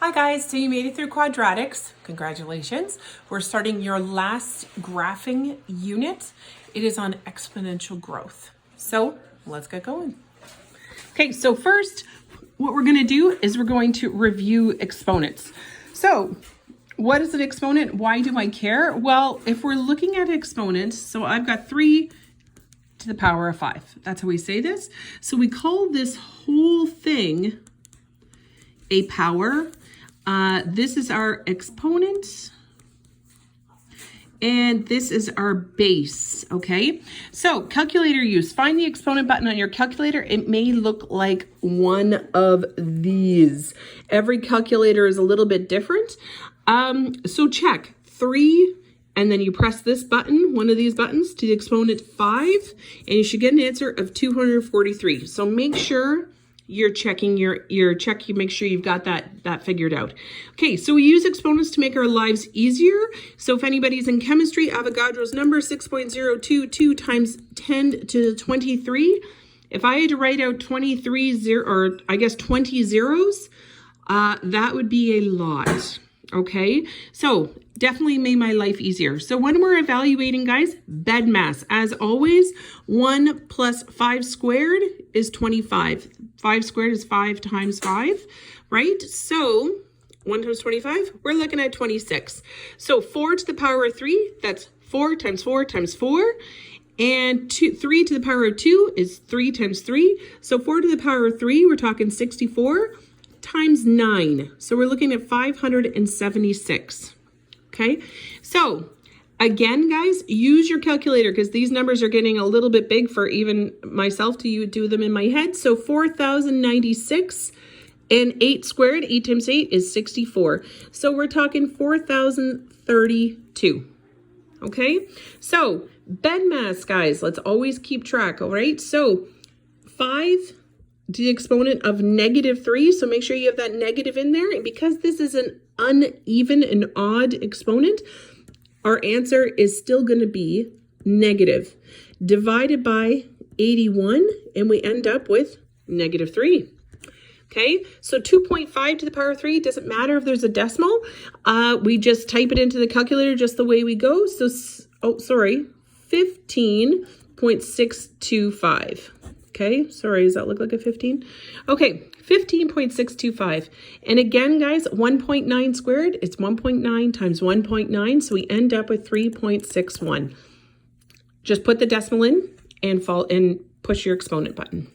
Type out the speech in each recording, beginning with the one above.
Hi guys, so you made it through quadratics. Congratulations. We're starting your last graphing unit. It is on exponential growth. So let's get going. Okay, so first, what we're gonna do is we're going to review exponents. So what is an exponent? Why do I care? Well, if we're looking at exponents, so I've got 3 to the power of 5. That's how we say this. So we call this whole thing a power. This is our exponent, and this is our base, okay? So calculator use, find the exponent button on your calculator. It may look like one of these. Every calculator is a little bit different. So check 3, and then you press this button, one of these buttons, to the exponent 5, and you should get an answer of 243. So make sure you're checking you make sure you've got that figured out. Okay, so we use exponents to make our lives easier. So if anybody's in chemistry, Avogadro's number 6.022 times 10 to the 23. If I had to write out 20 zeros, that would be a lot. Okay, so definitely made my life easier. So when we're evaluating, guys, bed mass, as always, 1 plus 5 squared is 25. 5 squared is 5 times 5, right? So 1 times 25, we're looking at 26. So 4 to the power of 3, that's 4 times 4 times 4. And 3 to the power of 2 is 3 times 3. So 4 to the power of 3, we're talking 64 times 9. So we're looking at 576. Okay, so again, guys, use your calculator because these numbers are getting a little bit big for even myself to do them in my head. So 4,096 and 8 squared, 8 times 8 is 64. So we're talking 4,032. Okay, so bed mass, guys, let's always keep track. All right, so 5 to the exponent of -3, so make sure you have that negative in there. And because this is an uneven and odd exponent, our answer is still going to be negative. Divided by 81, and we end up with -3. Okay, so 2.5 to the power of 3, doesn't matter if there's a decimal. We just type it into the calculator just the way we go. So, 15.625. Okay, sorry, does that look like a 15? Okay, 15.625. And again, guys, 1.9 squared, it's 1.9 times 1.9, so we end up with 3.61. Just put the decimal in and push your exponent button.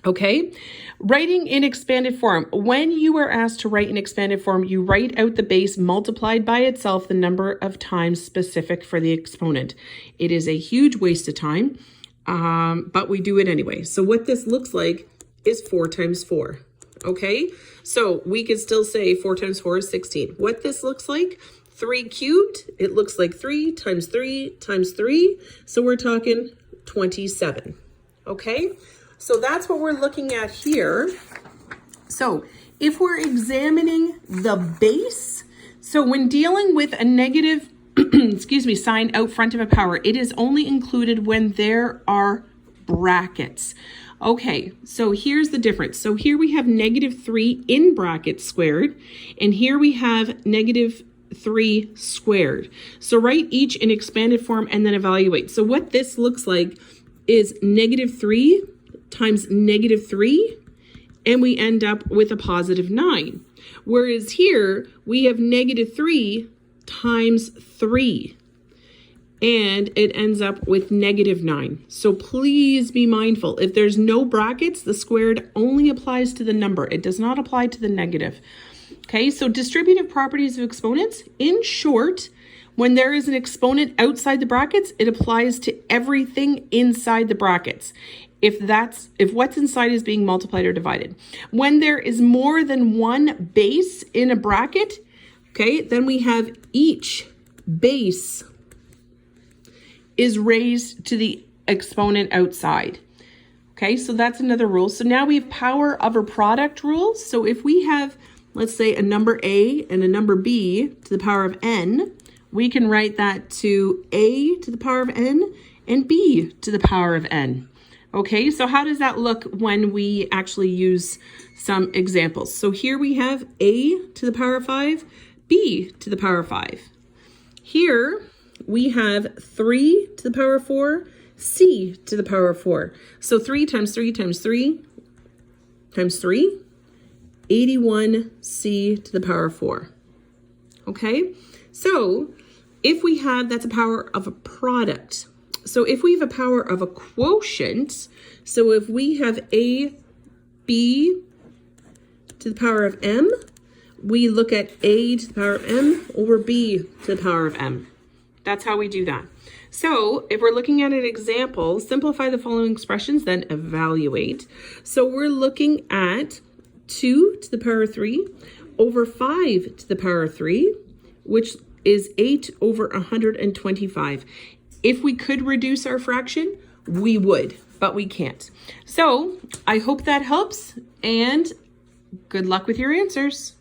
Okay, writing in expanded form. When you are asked to write in expanded form, you write out the base multiplied by itself the number of times specific for the exponent. It is a huge waste of time. But we do it anyway. So what this looks like is 4 times 4. Okay, so we could still say 4 times 4 is 16. What this looks like, 3 cubed, it looks like 3 times 3 times 3. So we're talking 27. Okay, so that's what we're looking at here. So if we're examining the base, so when dealing with a negative sign out front of a power, it is only included when there are brackets. Okay, so here's the difference. So here we have -3 in brackets squared, and here we have -3 squared. So write each in expanded form and then evaluate. So what this looks like is -3 times -3, and we end up with a +9. Whereas here we have -3 times 3, and it ends up with -9. So please be mindful. If there's no brackets, the squared only applies to the number. It does not apply to the negative. Okay, so distributive properties of exponents. In short, when there is an exponent outside the brackets, it applies to everything inside the brackets. If what's inside is being multiplied or divided. When there is more than one base in a bracket, okay, then we have each base is raised to the exponent outside. Okay, so that's another rule. So now we have power of a product rules. So if we have, let's say, a number A and a number B to the power of n, we can write that to A to the power of n and B to the power of n. Okay, so how does that look when we actually use some examples? So here we have a to the power of 5, b to the power of 5. Here we have 3 to the power of 4, c to the power of 4. So 3 times 3 times 3 times 3, 81c to the power of 4. Okay, so if we have, that's a power of a product. So if we have a power of a quotient, so if we have a, b to the power of m, we look at a to the power of m over b to the power of m. That's how we do that. So if we're looking at an example, simplify the following expressions, then evaluate. So we're looking at 2 to the power of 3 over 5 to the power of 3, which is 8 over 125. If we could reduce our fraction, we would, but we can't. So I hope that helps, and good luck with your answers.